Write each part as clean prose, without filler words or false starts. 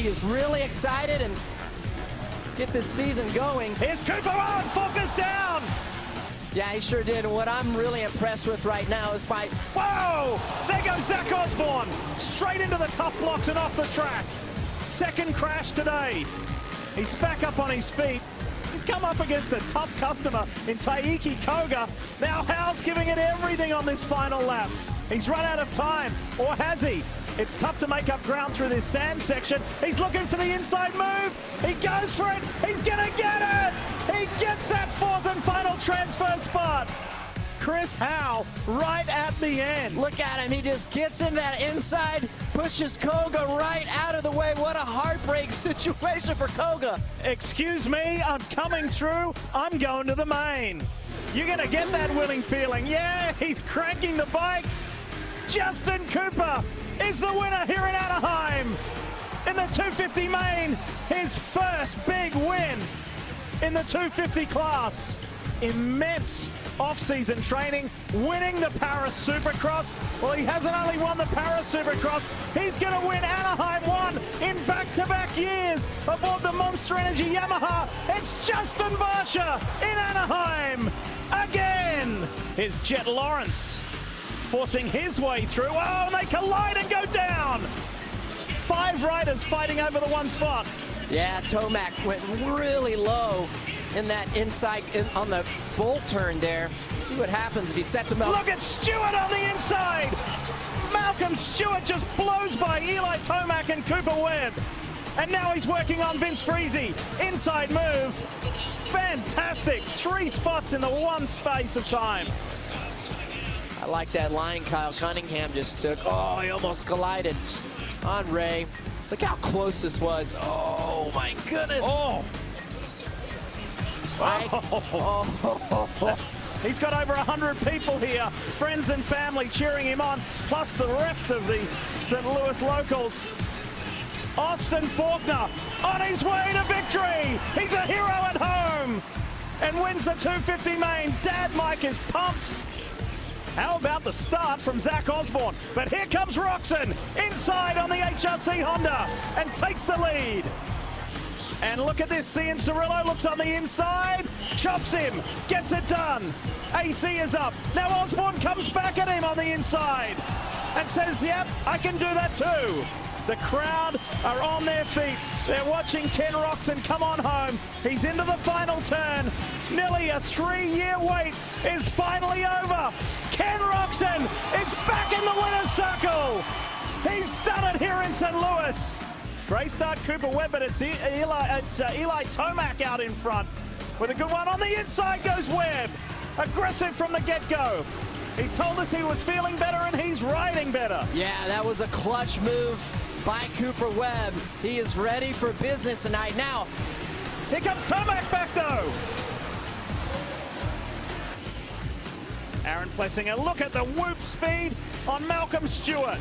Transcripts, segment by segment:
he is really excited and get this season going. Here's Cooper on, Faulkner's down. Yeah, he sure did. And what I'm really impressed with right now is by... Whoa! There goes Zach Osborne. Straight into the tough blocks and off the track. Second crash today. He's back up on his feet. He's come up against a tough customer in Taiki Koga. Now Howell's giving it everything on this final lap. He's run out of time, or has he? It's tough to make up ground through this sand section. He's looking for the inside move. He goes for it. He's gonna get it. He gets that fourth and final transfer spot. Chris Howell right at the end. Look at him. He just gets in that inside, pushes Koga right out of the way. What a heartbreak situation for Koga. Excuse me, I'm coming through. I'm going to the main. You're gonna get that winning feeling. Yeah, he's cranking the bike. Justin Cooper is the winner here in Anaheim in the 250 main, his first big win in the 250 class. Immense off-season training, winning the Paris Supercross. Well, he hasn't only won the Paris Supercross, he's going to win Anaheim 1 in back-to-back years aboard the Monster Energy Yamaha. It's Justin Barsha in Anaheim again. Here's Jet Lawrence forcing his way through. Oh, and they collide and go down. 5 riders fighting over the one spot. Yeah, Tomac went really low in that inside on the bolt turn there. See what happens if he sets him up. Look at Stewart on the inside. Malcolm Stewart just blows by Eli Tomac and Cooper Webb. And now he's working on Vince Freezy. Inside move. Fantastic. 3 spots in the one space of time. I like that line Kyle Cunningham just took. Oh, he almost collided on Ray. Look how close this was. Oh, my goodness. Oh. He's got over 100 people here, friends and family cheering him on, plus the rest of the St. Louis locals. Austin Faulkner on his way to victory. He's a hero at home and wins the 250 main. Dad Mike is pumped. How about the start from Zach Osborne? But here comes Roxon inside on the HRC Honda and takes the lead. And look at this, Cian Cirillo looks on the inside, chops him, gets it done. AC is up. Now Osborne comes back at him on the inside and says, yep, I can do that too. The crowd are on their feet. They're watching Ken Roxon come on home. He's into the final turn. Nearly a 3-year wait is finally over. Ken Roxon is back in the winner's circle. He's done it here in St. Louis. Great start, Cooper Webb, but it's Eli Tomac out in front. With a good one on the inside goes Webb. Aggressive from the get-go. He told us he was feeling better and he's riding better. Yeah, that was a clutch move by Cooper Webb. He is ready for business tonight. Now, here comes Tomac back though. Aaron Plessinger, look at the whoop speed on Malcolm Stewart.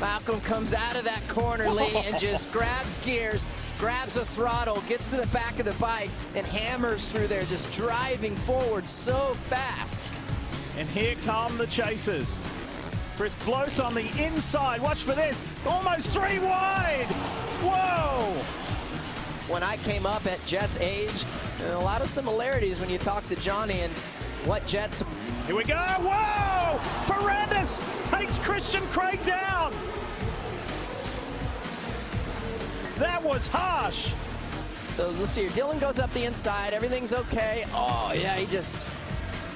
Malcolm comes out of that corner, Lee, and just grabs gears, grabs a throttle, gets to the back of the bike, and hammers through there, just driving forward so fast. And here come the chasers. Chris Bloss on the inside. Watch for this. Almost 3 wide. Whoa! When I came up at Jet's age, there are a lot of similarities when you talk to Johnny and what Jet's... Here we go. Whoa! Ferrandis takes Christian Craig down. That was harsh. So let's see here. Dylan goes up the inside. Everything's okay. Oh, yeah, he just...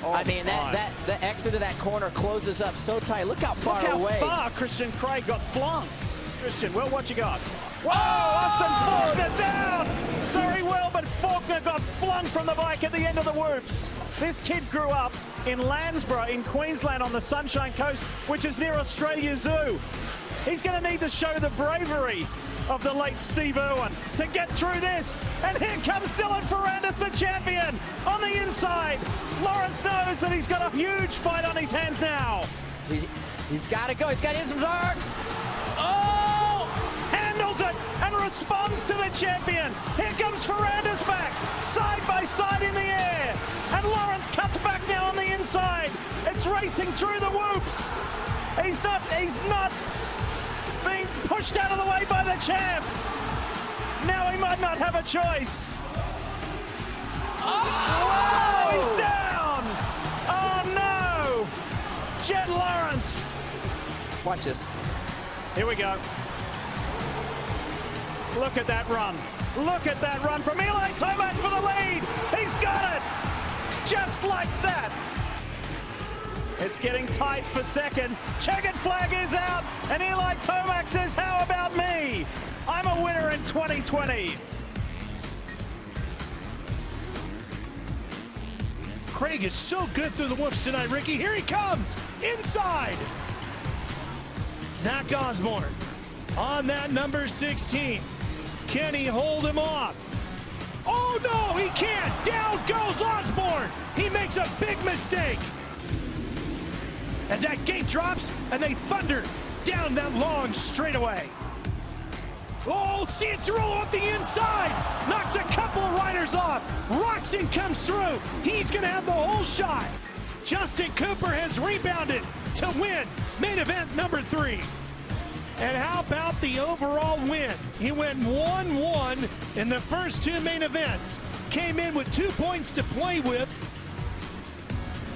Oh, I mean, the exit of that corner closes up so tight. Look how far away. Look how far Christian Craig got flung. Christian, well, what you got? Whoa! Austin Faulkner down! Sorry, Will, but Faulkner got flung from the bike at the end of the whoops. This kid grew up in Landsborough in Queensland on the Sunshine Coast, which is near Australia Zoo. He's going to need to show the bravery of the late Steve Irwin to get through this. And here comes Dylan Ferrandis, the champion, on the inside. Lawrence knows that he's got a huge fight on his hands now. He's got to go. He's got to hit some arcs. Oh! Handles it and responds to the champion. Here comes Ferrandis back, side by side in the air. And Lawrence cuts back now on the inside. It's racing through the whoops. He's not being pushed out of the way by the champ. Now he might not have a choice. Oh, he's down. Oh no. Jet Lawrence. Watch this. Here we go. Look at that run. Look at that run from Eli Tomac for the lead. He's got it. Just like that. It's getting tight for second. Checkered flag is out, and Eli Tomac says, how about me? I'm a winner in 2020. Craig is so good through the whoops tonight, Ricky. Here he comes, inside. Zach Osborne on that number 16. Can he hold him off? Oh no, he can't. Down goes Osborne. He makes a big mistake. As that gate drops and they thunder down that long straightaway. Oh, see it's roll up the inside. Knocks a couple of riders off. Roxon comes through. He's gonna have the whole shot. Justin Cooper has rebounded to win main event number 3. And how about the overall win? He went 1-1 in the first 2 main events. Came in with 2 points to play with.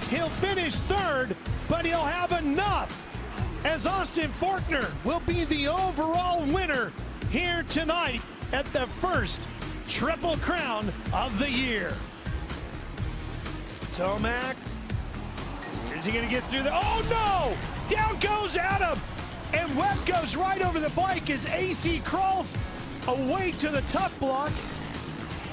He'll finish 3rd, but he'll have enough as Austin Forkner will be the overall winner here tonight at the first Triple Crown of the year. Tomac, is he gonna get through there? Oh no! Down goes Adam! And Webb goes right over the bike as AC crawls away to the tough block.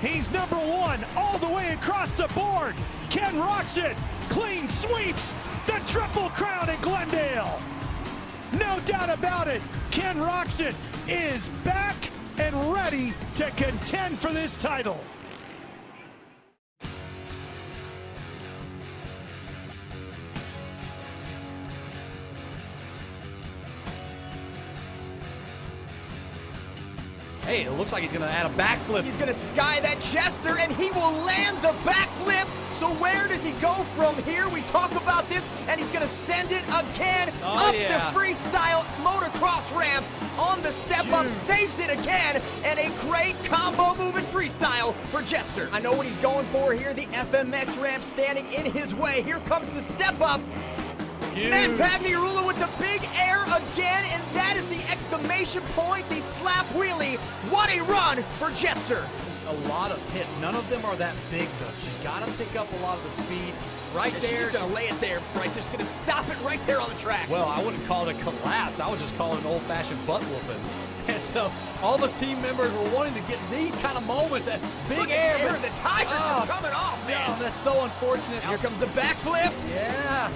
He's number 1 all the way across the board. Ken Roxon clean sweeps the Triple Crown in Glendale. No doubt about it, Ken Roxon is back and ready to contend for this title. Hey, it looks like he's going to add a backflip. He's going to sky that Jester, and he will land the backflip. So where does he go from here? We talk about this, and he's going to send it again up the freestyle motocross ramp on the step-up, saves it again, and a great combo move in freestyle for Jester. I know what he's going for here, the FMX ramp standing in his way. Here comes the step-up. And Pagliarulo with the big air again, and that is the exclamation point, the slap wheelie. What a run for Jester. A lot of hits. None of them are that big, though. She's got to pick up a lot of the speed right there. She's going to lay it there, Bryce. She's going to stop it right there on the track. Well, I wouldn't call it a collapse. I would just call it an old-fashioned butt whooping. And so all those team members were wanting to get these kind of moments at big air. But the tiger's just coming off, man. No, that's so unfortunate. Here comes the backflip. Yeah.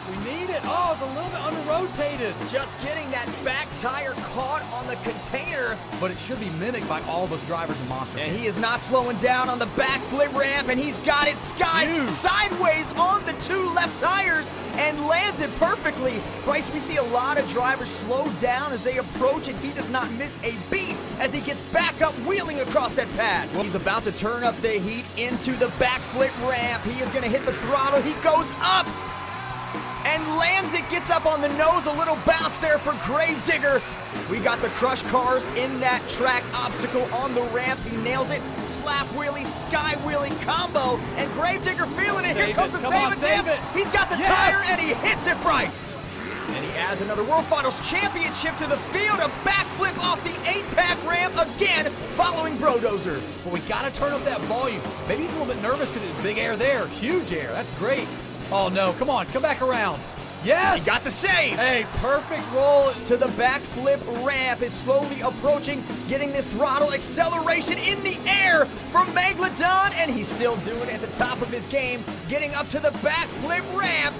We need it. Oh, it's a little bit under-rotated. Just getting that back tire caught on the container. But it should be mimicked by all those drivers in Monster. And he is not slowing down on the backflip ramp, and he's got it skied sideways on the 2 left tires and lands it perfectly. Bryce, we see a lot of drivers slow down as they approach, and he does not miss a beat as he gets back up wheeling across that pad. He's about to turn up the heat into the backflip ramp. He is going to hit the throttle. He goes up and lands it, gets up on the nose, a little bounce there for Gravedigger. We got the crush cars in that track obstacle on the ramp. He nails it, slap wheelie, sky wheelie combo, and Gravedigger feeling it. Here comes the save it. He's got the tire, and he hits it right. And he adds another World Finals Championship to the field, a backflip off the 8-pack ramp again, following Brodozer. But we got to turn up that volume. Maybe he's a little bit nervous because it's big air there, huge air. That's great. Oh no, come on, come back around. Yes! He got the save! Hey, perfect roll to the backflip ramp. Is slowly approaching, getting the throttle acceleration in the air from Megalodon, and he's still doing it at the top of his game, getting up to the backflip ramp,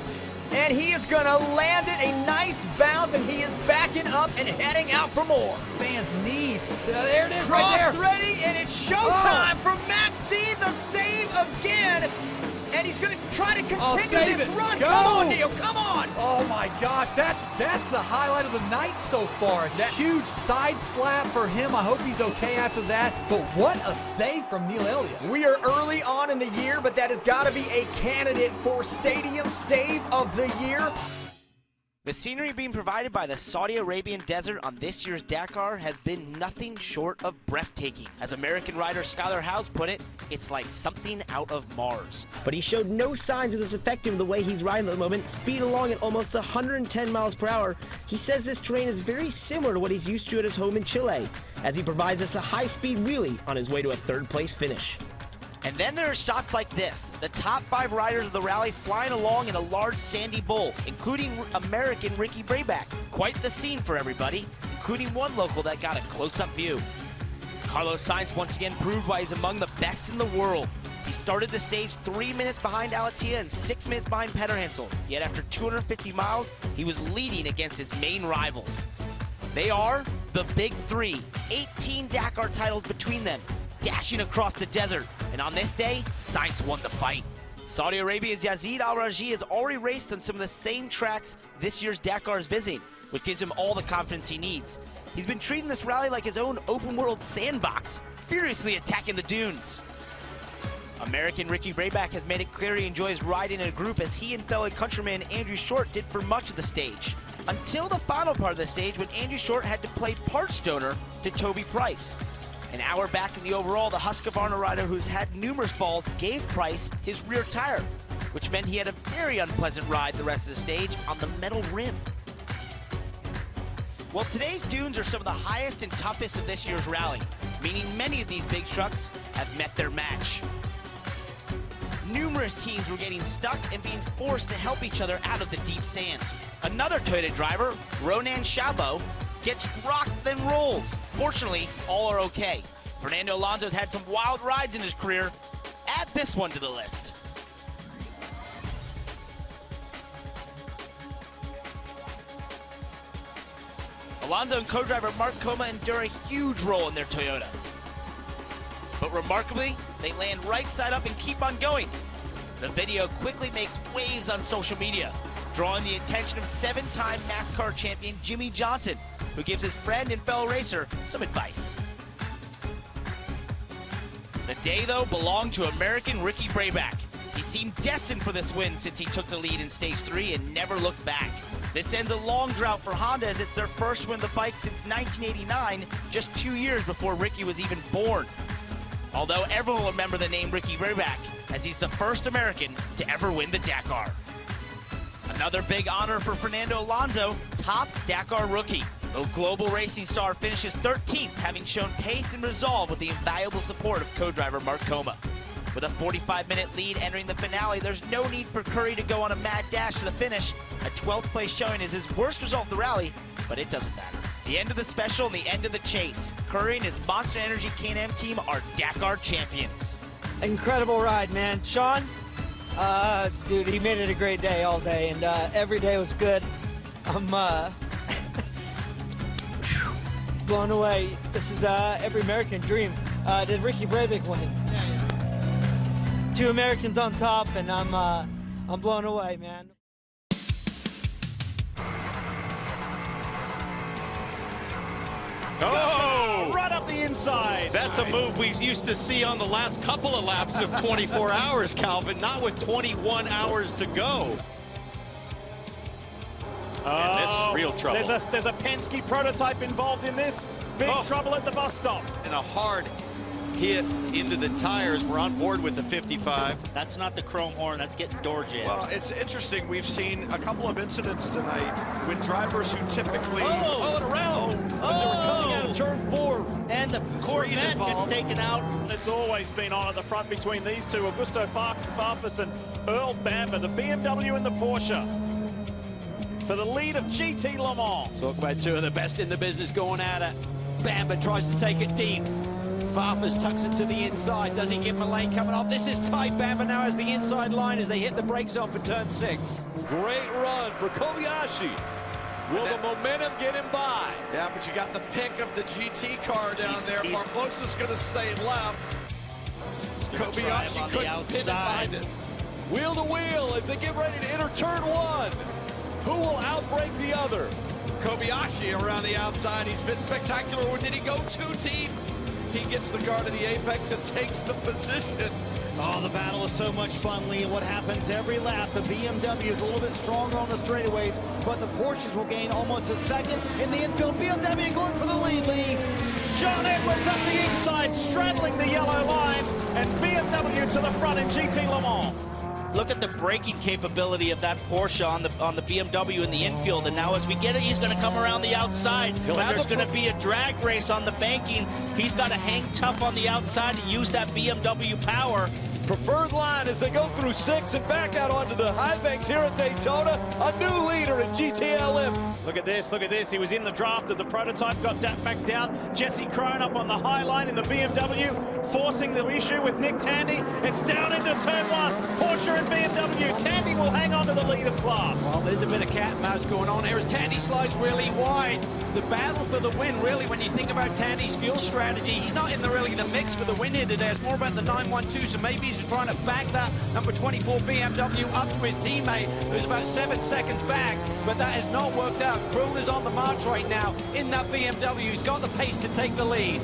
and he is gonna land it, a nice bounce, and he is backing up and heading out for more. Fans need. There it is, right there. Cross-threading, and it's showtime from Max D, the save again. And he's going to try to continue this run. Go. Come on, Neil, come on. Oh, my gosh. That's the highlight of the night so far. That huge side slap for him. I hope he's okay after that. But what a save from Neil Elliott. We are early on in the year, but that has got to be a candidate for Stadium Save of the Year. The scenery being provided by the Saudi Arabian desert on this year's Dakar has been nothing short of breathtaking. As American rider Skylar Howes put it, it's like something out of Mars. But he showed no signs of this affecting the way he's riding at the moment, speed along at almost 110 miles per hour. He says this terrain is very similar to what he's used to at his home in Chile, as he provides us a high-speed wheelie on his way to a third-place finish. And then there are shots like this. The top 5 riders of the rally flying along in a large sandy bowl, including American Ricky Brayback. Quite the scene for everybody, including one local that got a close-up view. Carlos Sainz once again proved why he's among the best in the world. He started the stage 3 minutes behind Alatia and 6 minutes behind Pederhansel. Yet after 250 miles, he was leading against his main rivals. They are the Big Three, 18 Dakar titles between them, dashing across the desert. And on this day, Sainz won the fight. Saudi Arabia's Yazid Al-Raji has already raced on some of the same tracks this year's Dakar is visiting, which gives him all the confidence he needs. He's been treating this rally like his own open-world sandbox, furiously attacking the dunes. American Ricky Brayback has made it clear he enjoys riding in a group, as he and fellow countryman Andrew Short did for much of the stage. Until the final part of the stage, when Andrew Short had to play parts donor to Toby Price. An hour back in the overall, the Husqvarna rider, who's had numerous falls, gave Price his rear tire, which meant he had a very unpleasant ride the rest of the stage on the metal rim. Well, today's dunes are some of the highest and toughest of this year's rally, meaning many of these big trucks have met their match. Numerous teams were getting stuck and being forced to help each other out of the deep sand. Another Toyota driver, Ronan Chabot, gets rocked then rolls. Fortunately, all are okay. Fernando Alonso's had some wild rides in his career. Add this one to the list. Alonso and co-driver Mark Coma endure a huge roll in their Toyota. But remarkably, they land right side up and keep on going. The video quickly makes waves on social media, drawing the attention of 7-time NASCAR champion Jimmy Johnson, who gives his friend and fellow racer some advice. The day, though, belonged to American Ricky Brayback. He seemed destined for this win since he took the lead in Stage 3 and never looked back. This ends a long drought for Honda, as it's their first win of the bike since 1989, just 2 years before Ricky was even born. Although everyone will remember the name Ricky Brayback, as he's the first American to ever win the Dakar. Another big honor for Fernando Alonso, top Dakar rookie. The global racing star finishes 13th, having shown pace and resolve with the invaluable support of co-driver Mark Coma. With a 45-minute lead entering the finale, there's no need for Curry to go on a mad dash to the finish. A 12th place showing is his worst result of the rally, but it doesn't matter. The end of the special and the end of the chase. Curry and his Monster Energy K&M team are Dakar champions. Incredible ride, man. Sean, dude, he made it a great day all day, and every day was good. I'm blown away. This is every American dream. Did Ricky Brayback win? Yeah. 2 Americans on top, and I'm blown away, man. Oh! Right up the inside. That's a move we used to see on the last couple of laps of 24 hours, Calvin, not with 21 hours to go. And this is real trouble. There's a Penske prototype involved in this. Big trouble at the bus stop. And a hard hit into the tires. We're on board with the 55. That's not the chrome horn, that's getting door jammed. Well, it's interesting. We've seen a couple of incidents tonight with drivers who typically coming out of turn 4. And the Corvette gets taken out. It's always been on at the front between these two, Augusto Farfus and Earl Bamber, the BMW and the Porsche, for the lead of GT Le Mans. Talk about 2 of the best in the business going at it. Bamber tries to take it deep. Farfus tucks it to the inside. Does he give him a lane coming off? This is tight. Bamber now has the inside line as they hit the brakes on for turn 6. Great run for Kobayashi. Will the momentum get him by? Yeah, but you got the pick of the GT car down there. Barbosa's going to stay left. Kobayashi couldn't pin it behind it. Wheel to wheel as they get ready to enter turn 1. Who will outbrake the other? Kobayashi around the outside. He's been spectacular. Or did he go too deep? He gets the guard of the apex and takes the position Oh, the battle is so much fun, Lee. What happens every lap, the BMW is a little bit stronger on the straightaways, but the Porsches will gain almost a second in the infield. BMW going for the lead, Lee. John Edwards up the inside, straddling the yellow line, and BMW to the front in GT Le Mans. Look at the braking capability of that Porsche on the BMW in the infield, and now as we get it, he's going to come around the outside. Now there's going to be a drag race on the banking. He's got to hang tough on the outside and use that BMW power. Preferred line as they go through 6 and back out onto the high banks here at Daytona. A new leader in GTLM. Look at this, look at this. He was in the draft of the prototype, got that back down. Jesse Crone up on the high line in the BMW, forcing the issue with Nick Tandy. It's down into turn 1. Porsche and BMW. Tandy will hang on to the lead of class. Well, there's a bit of cat and mouse going on here as Tandy slides really wide. The battle for the win, really, when you think about Tandy's fuel strategy, he's not in really the mix for the win here today. It's more about the 912, so maybe he's trying to back that number 24 BMW up to his teammate, who's about 7 seconds back, but that has not worked out. Kroon is on the march right now in that BMW. He's got the pace to take the lead.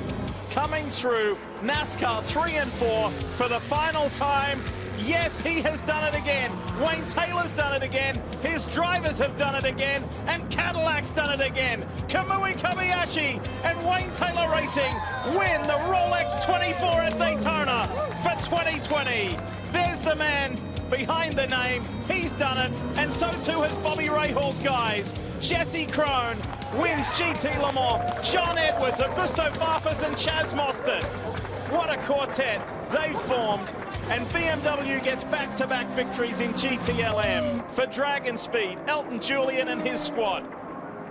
Coming through NASCAR 3 and 4 for the final time. Yes, he has done it again. Wayne Taylor's done it again. His drivers have done it again. And Cadillac's done it again. Kamui Kobayashi and Wayne Taylor Racing win the Rolex 24 at Daytona for 2020. There's the man behind the name. He's done it. And so too has Bobby Rahal's guys. Jesse Crone wins GT Le Mans. John Edwards, Augusto Farfus and Chaz Mostert. What a quartet they've formed. And BMW gets back-to-back victories in GTLM. For Dragon Speed, Elton Julian and his squad.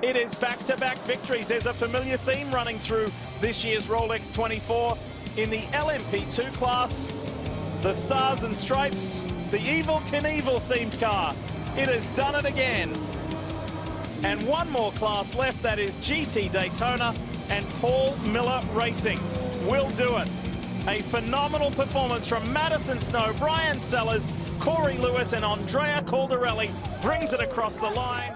It is back-to-back victories. There's a familiar theme running through this year's Rolex 24. In the LMP2 class, the Stars and Stripes, the Evel Knievel themed car. It has done it again. And one more class left, that is GT Daytona, and Paul Miller Racing will do it. A phenomenal performance from Madison Snow, Brian Sellers, Corey Lewis, and Andrea Caldarelli brings it across the line.